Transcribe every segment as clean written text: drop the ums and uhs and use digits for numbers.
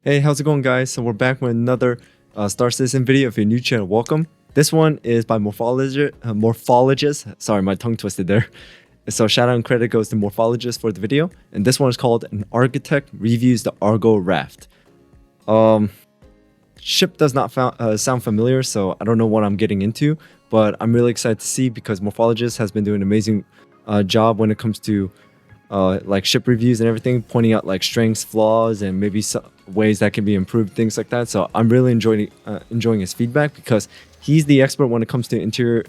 Hey, how's it going, guys? So we're back with another Star Citizen video. If you're new channel, welcome. This one is by Morphologis. Sorry, my tongue twisted there. So shout out and credit goes to Morphologis for the video. And this one is called An Architect Reviews the Argo RAFT. Ship does not sound familiar, so I don't know what I'm getting into. But I'm really excited to see because Morphologis has been doing an amazing job when it comes to like ship reviews and everything, pointing out like strengths, flaws, and maybe some ways that can be improved, things like that. So I'm really enjoying his feedback because he's the expert when it comes to interior.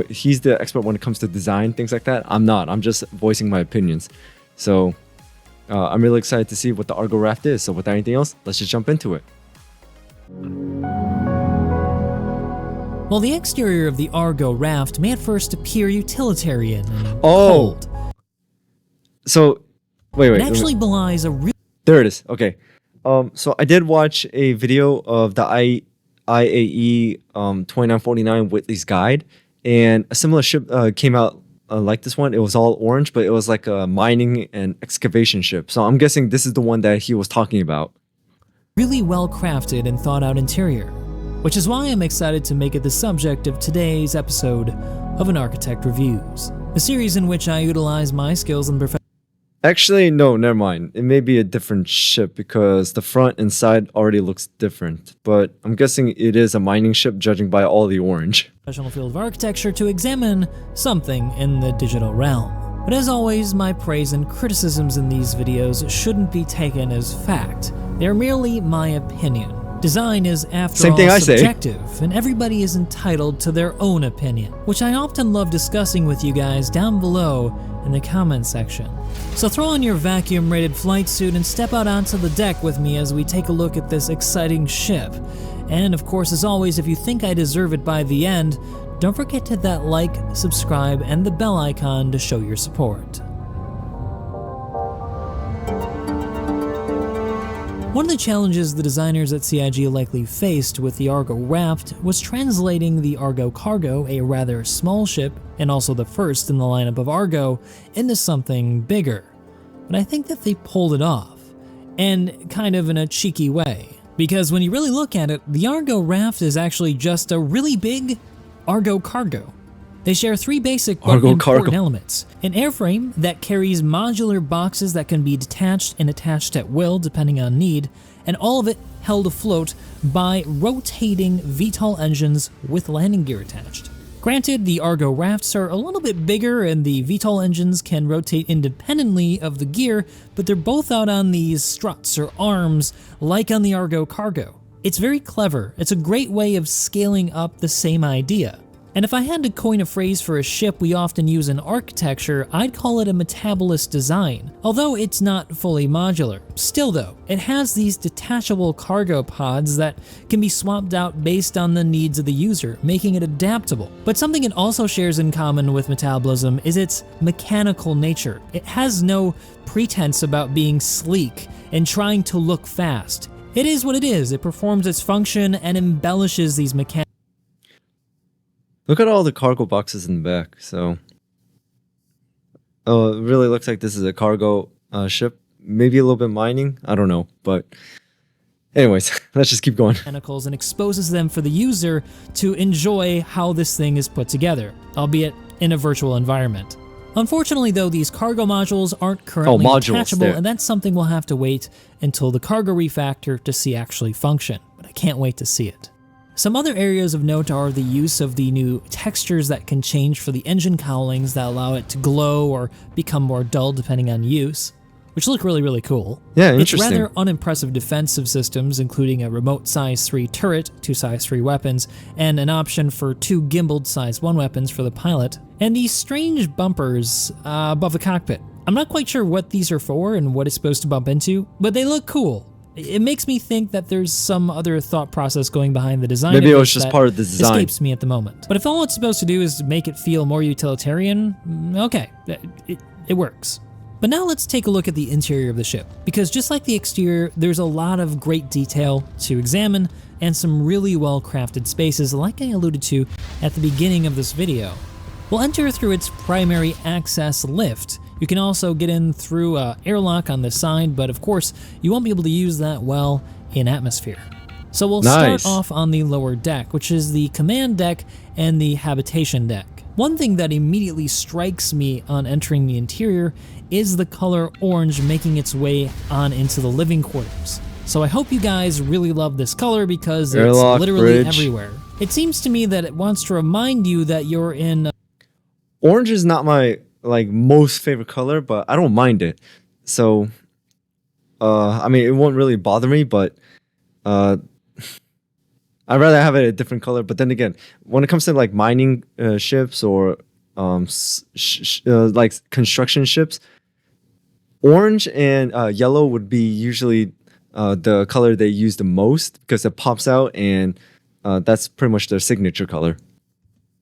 He's the expert when it comes to design, things like that. I'm not. I'm just voicing my opinions. So I'm really excited to see what the Argo RAFT is. So without anything else, let's just jump into it. While the exterior of the Argo RAFT may at first appear utilitarian and cold, so wait, it actually belies a real... There it is. Okay. So I did watch a video of the IAE 2949 Whitley's Guide, and a similar ship came out like this one. It was all orange, but it was like a mining and excavation ship. So I'm guessing this is the one that he was talking about. Really well crafted and thought out interior, which is why I'm excited to make it the subject of today's episode of An Architect Reviews, a series in which I utilize my skills and profession. Actually, no, never mind. It may be a different ship because the front and side already looks different, but I'm guessing it is a mining ship judging by all the orange. Professional field of architecture to examine something in the digital realm. But as always, my praise and criticisms in these videos shouldn't be taken as fact. They're merely my opinion. Design is, after all, subjective, and everybody is entitled to their own opinion, which I often love discussing with you guys down below in the comment section. So throw on your vacuum-rated flight suit and step out onto the deck with me as we take a look at this exciting ship. And of course, as always, if you think I deserve it by the end, don't forget to hit that like, subscribe, and the bell icon to show your support. One of the challenges the designers at CIG likely faced with the Argo RAFT was translating the Argo Cargo, a rather small ship, and also the first in the lineup of Argo, into something bigger. But I think that they pulled it off, and kind of in a cheeky way. Because when you really look at it, the Argo RAFT is actually just a really big Argo Cargo. They share three basic but important elements. An airframe that carries modular boxes that can be detached and attached at will depending on need, and all of it held afloat by rotating VTOL engines with landing gear attached. Granted, the Argo RAFTs are a little bit bigger and the VTOL engines can rotate independently of the gear, but they're both out on these struts or arms like on the Argo Cargo. It's very clever. It's a great way of scaling up the same idea. And if I had to coin a phrase for a ship we often use in architecture, I'd call it a metabolist design, although it's not fully modular. Still though, it has these detachable cargo pods that can be swapped out based on the needs of the user, making it adaptable. But something it also shares in common with metabolism is its mechanical nature. It has no pretense about being sleek and trying to look fast. It is what it is. It performs its function and embellishes these mechanics. Look at all the cargo boxes in the back. So, it really looks like this is a cargo ship. Maybe a little bit mining. I don't know. But anyways, let's just keep going. And exposes them for the user to enjoy how this thing is put together, albeit in a virtual environment. Unfortunately, though, these cargo modules aren't currently detachable, and that's something we'll have to wait until the cargo refactor to see actually function. But I can't wait to see it. Some other areas of note are the use of the new textures that can change for the engine cowlings that allow it to glow or become more dull depending on use, which look really, really cool. Yeah, interesting. It's rather unimpressive defensive systems, including a remote size 3 turret, 2 size 3 weapons, and an option for 2 gimbaled size 1 weapons for the pilot, and these strange bumpers above the cockpit. I'm not quite sure what these are for and what it's supposed to bump into, but they look cool. It makes me think that there's some other thought process going behind the design. Maybe it was just part of the design. Escapes me at the moment. But if all it's supposed to do is make it feel more utilitarian, okay, it works. But now let's take a look at the interior of the ship, because just like the exterior, there's a lot of great detail to examine and some really well-crafted spaces like I alluded to at the beginning of this video. We'll enter through its primary access lift, You can also get in through an airlock on the side, but of course, you won't be able to use that well in atmosphere. So we'll start off on the lower deck, which is the command deck and the habitation deck. One thing that immediately strikes me on entering the interior is the color orange making its way on into the living quarters. So I hope you guys really love this color because it's literally everywhere. It seems to me that it wants to remind you that you're in... Orange is not my most favorite color, but I don't mind it. So, I mean, it won't really bother me, but I'd rather have it a different color. But then again, when it comes to like mining ships or like construction ships, orange and yellow would be usually the color they use the most because it pops out, and that's pretty much their signature color.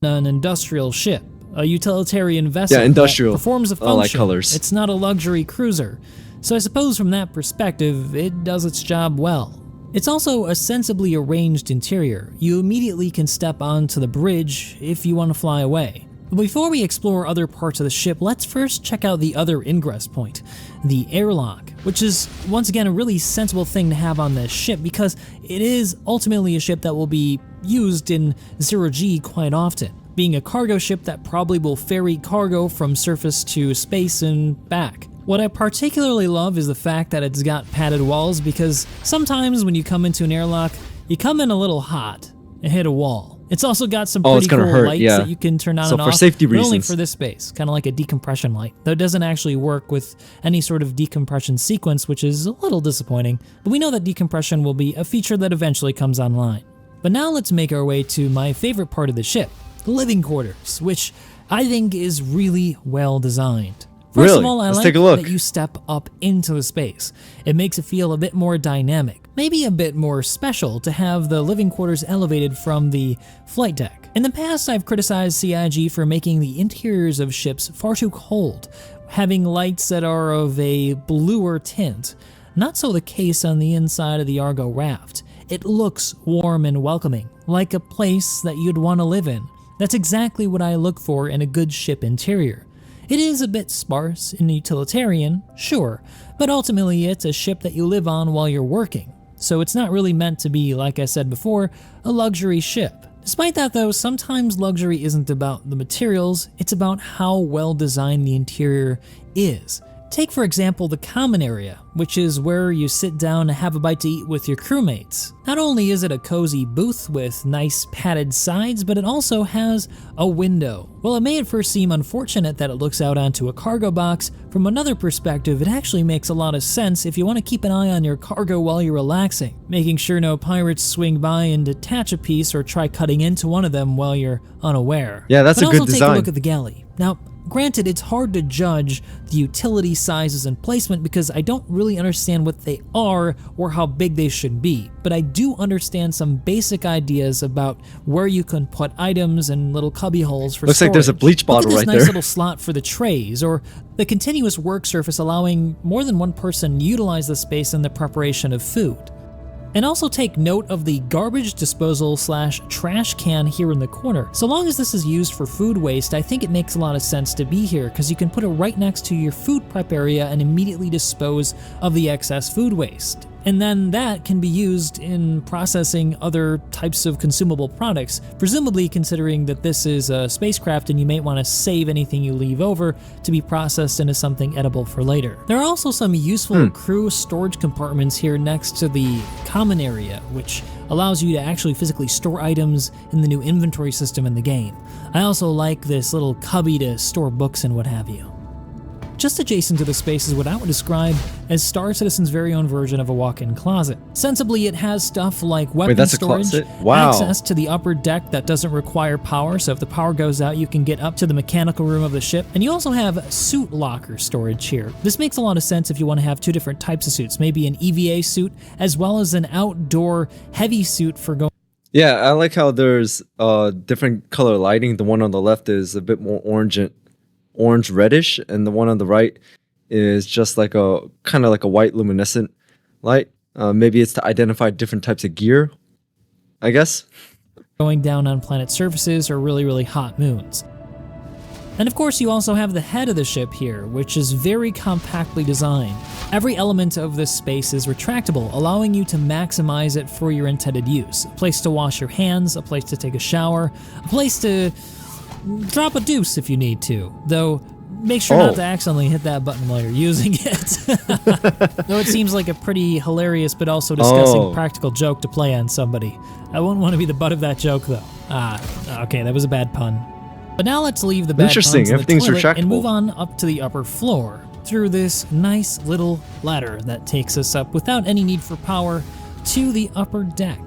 An industrial ship, a utilitarian vessel industrial, that performs a function. Like colors. It's not a luxury cruiser. So I suppose from that perspective, it does its job well. It's also a sensibly arranged interior. You immediately can step onto the bridge if you want to fly away. But before we explore other parts of the ship, let's first check out the other ingress point, the airlock, which is once again a really sensible thing to have on this ship because it is ultimately a ship that will be used in 0G quite often, being a cargo ship that probably will ferry cargo from surface to space and back. What I particularly love is the fact that it's got padded walls because sometimes when you come into an airlock, you come in a little hot and hit a wall. It's also got some pretty cool lights that you can turn on and off, for safety reasons. But only for this space, kind of like a decompression light, though it doesn't actually work with any sort of decompression sequence, which is a little disappointing, but we know that decompression will be a feature that eventually comes online. But now let's make our way to my favorite part of the ship, the living quarters, which I think is really well designed. First of all, I like that you step up into the space. It makes it feel a bit more dynamic, maybe a bit more special to have the living quarters elevated from the flight deck. In the past, I've criticized CIG for making the interiors of ships far too cold, having lights that are of a bluer tint. Not so the case on the inside of the Argo RAFT. It looks warm and welcoming, like a place that you'd want to live in. That's exactly what I look for in a good ship interior. It is a bit sparse and utilitarian, sure, but ultimately it's a ship that you live on while you're working, so it's not really meant to be, like I said before, a luxury ship. Despite that though, sometimes luxury isn't about the materials, it's about how well designed the interior is. Take for example the common area, which is where you sit down and have a bite to eat with your crewmates. Not only is it a cozy booth with nice padded sides, but it also has a window. While it may at first seem unfortunate that it looks out onto a cargo box, from another perspective it actually makes a lot of sense if you want to keep an eye on your cargo while you're relaxing, making sure no pirates swing by and detach a piece or try cutting into one of them while you're unaware. Yeah, that's a good design. But also take a look at the galley. Now, granted, it's hard to judge the utility sizes and placement because I don't really understand what they are or how big they should be, but I do understand some basic ideas about where you can put items and little cubby holes for storage. Looks like there's a bleach bottle right there. Look at this nice little slot for the trays, or the continuous work surface allowing more than one person utilize the space in the preparation of food. And also take note of the garbage disposal / trash can here in the corner. So long as this is used for food waste, I think it makes a lot of sense to be here because you can put it right next to your food prep area and immediately dispose of the excess food waste. And then that can be used in processing other types of consumable products, presumably considering that this is a spacecraft and you may want to save anything you leave over to be processed into something edible for later. There are also some useful crew storage compartments here next to the common area, which allows you to actually physically store items in the new inventory system in the game. I also like this little cubby to store books and what have you. Just adjacent to the space is what I would describe as Star Citizen's very own version of a walk-in closet. Sensibly, it has stuff like weapon storage, access to the upper deck that doesn't require power, so if the power goes out, you can get up to the mechanical room of the ship, and you also have suit locker storage here. This makes a lot of sense if you want to have two different types of suits, maybe an EVA suit as well as an outdoor heavy suit for going. Yeah, I like how there's different color lighting. The one on the left is a bit more orange reddish, and the one on the right is just like a kind of like a white luminescent light. Maybe it's to identify different types of gear, I guess. Going down on planet surfaces or really hot moons. And of course you also have the head of the ship here, which is very compactly designed. Every element of this space is retractable, allowing you to maximize it for your intended use. A place to wash your hands, a place to take a shower, a place to drop a deuce if you need to, though make sure not to accidentally hit that button while you're using it. Though it seems like a pretty hilarious but also disgusting practical joke to play on somebody. I wouldn't want to be the butt of that joke though. Okay, that was a bad pun. But now let's leave the bad puns in the toilet and move on up to the upper floor through this nice little ladder that takes us up without any need for power to the upper deck.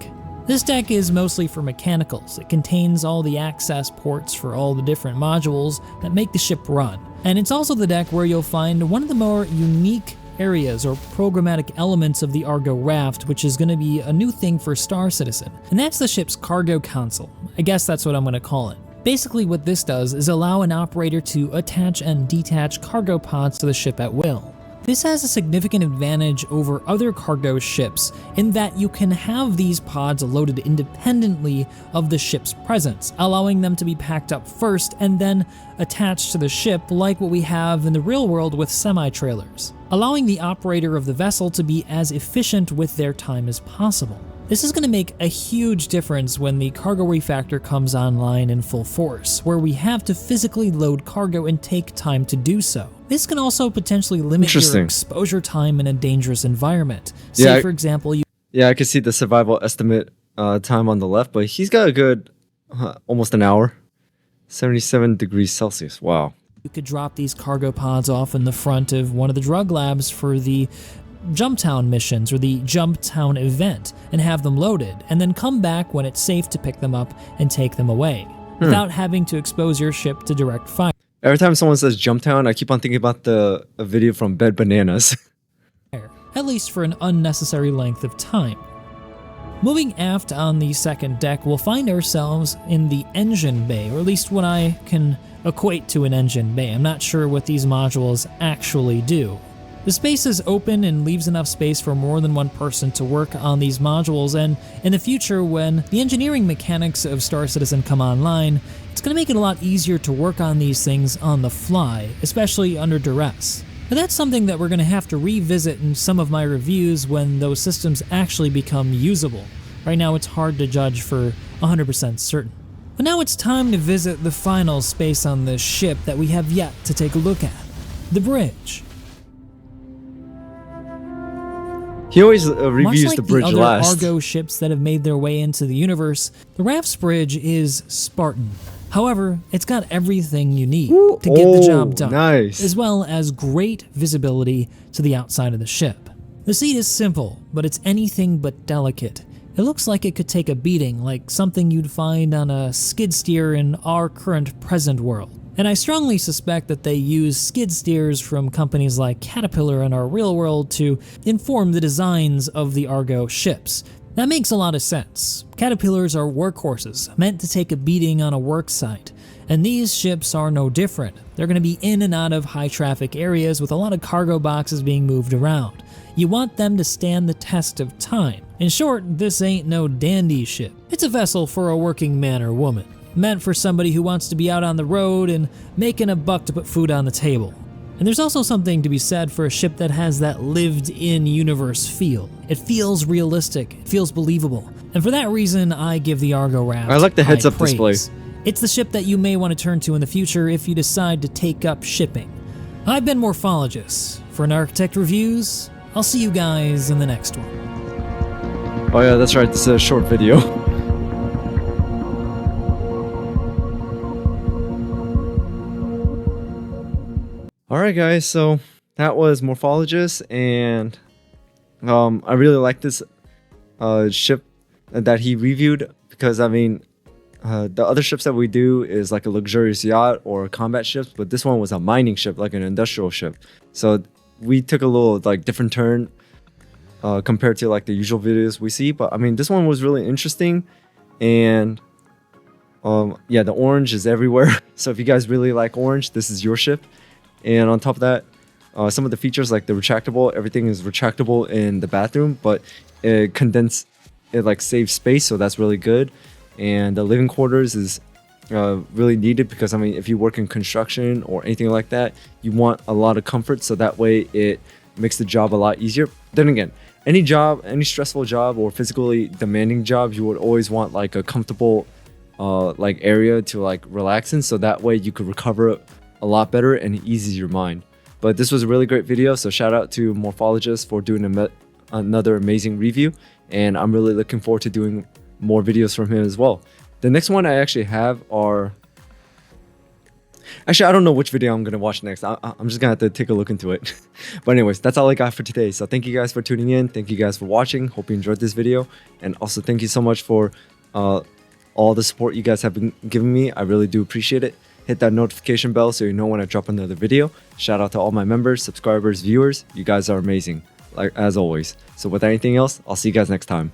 This deck is mostly for mechanicals. It contains all the access ports for all the different modules that make the ship run. And it's also the deck where you'll find one of the more unique areas or programmatic elements of the Argo RAFT, which is going to be a new thing for Star Citizen. And that's the ship's cargo console. I guess that's what I'm going to call it. Basically what this does is allow an operator to attach and detach cargo pods to the ship at will. This has a significant advantage over other cargo ships in that you can have these pods loaded independently of the ship's presence, allowing them to be packed up first and then attached to the ship like what we have in the real world with semi-trailers, allowing the operator of the vessel to be as efficient with their time as possible. This is going to make a huge difference when the cargo refactor comes online in full force, where we have to physically load cargo and take time to do so. This can also potentially limit your exposure time in a dangerous environment. Say, for example, I can see the survival estimate time on the left, but he's got a good almost an hour. 77 degrees Celsius. Wow. You could drop these cargo pods off in the front of one of the drug labs for the Jumptown missions or the Jumptown event and have them loaded, and then come back when it's safe to pick them up and take them away without having to expose your ship to direct fire. Every time someone says Jumptown, I keep on thinking about a video from Bed Bananas. At least for an unnecessary length of time. Moving aft on the second deck, we'll find ourselves in the engine bay, or at least what I can equate to an engine bay. I'm not sure what these modules actually do. The space is open and leaves enough space for more than one person to work on these modules, and in the future when the engineering mechanics of Star Citizen come online, it's going to make it a lot easier to work on these things on the fly, especially under duress. But that's something that we're going to have to revisit in some of my reviews when those systems actually become usable. Right now it's hard to judge for 100% certain. But now it's time to visit the final space on this ship that we have yet to take a look at, the bridge. He always reviews the bridge last. Much like the other Argo ships that have made their way into the universe, the RAFT's bridge is Spartan. However, it's got everything you need to get the job done, as well as great visibility to the outside of the ship. The seat is simple, but it's anything but delicate. It looks like it could take a beating, like something you'd find on a skid steer in our current present world. And I strongly suspect that they use skid steers from companies like Caterpillar in our real world to inform the designs of the Argo ships. That makes a lot of sense. Caterpillars are workhorses, meant to take a beating on a work site. And these ships are no different. They're going to be in and out of high traffic areas with a lot of cargo boxes being moved around. You want them to stand the test of time. In short, this ain't no dandy ship. It's a vessel for a working man or woman, meant for somebody who wants to be out on the road and making a buck to put food on the table. And there's also something to be said for a ship that has that lived-in universe feel. It feels realistic, it feels believable. And for that reason, I give the Argo RAFT I like the heads-up display. It's the ship that you may want to turn to in the future if you decide to take up shipping. I've been Morphologis. For an Architect Reviews, I'll see you guys in the next one. Oh yeah, that's right, this is a short video. Alright guys, so that was Morphologis, and I really like this ship that he reviewed, because I mean, the other ships that we do is like a luxurious yacht or combat ships, but this one was a mining ship, like an industrial ship. So we took a little like different turn compared to like the usual videos we see, but I mean this one was really interesting, and yeah, the orange is everywhere. So if you guys really like orange, this is your ship. And on top of that, some of the features like the retractable, everything is retractable in the bathroom, but it like saves space, so that's really good. And the living quarters is really needed, because I mean, if you work in construction or anything like that, you want a lot of comfort, so that way it makes the job a lot easier. Then again, any job, any stressful job or physically demanding job, you would always want like a comfortable like area to like relax in, so that way you could recover a lot better and it eases your mind. But this was a really great video, so shout out to Morphologis for doing another amazing review, and I'm really looking forward to doing more videos from him as well. The next one I actually have are... Actually, I don't know which video I'm going to watch next. I'm just going to have to take a look into it. But anyways, that's all I got for today. So thank you guys for tuning in. Thank you guys for watching. Hope you enjoyed this video. And also thank you so much for all the support you guys have been giving me. I really do appreciate it. Hit that notification bell so you know when I drop another video. Shout out to all my members, subscribers, viewers. You guys are amazing, like as always. So with anything else, I'll see you guys next time.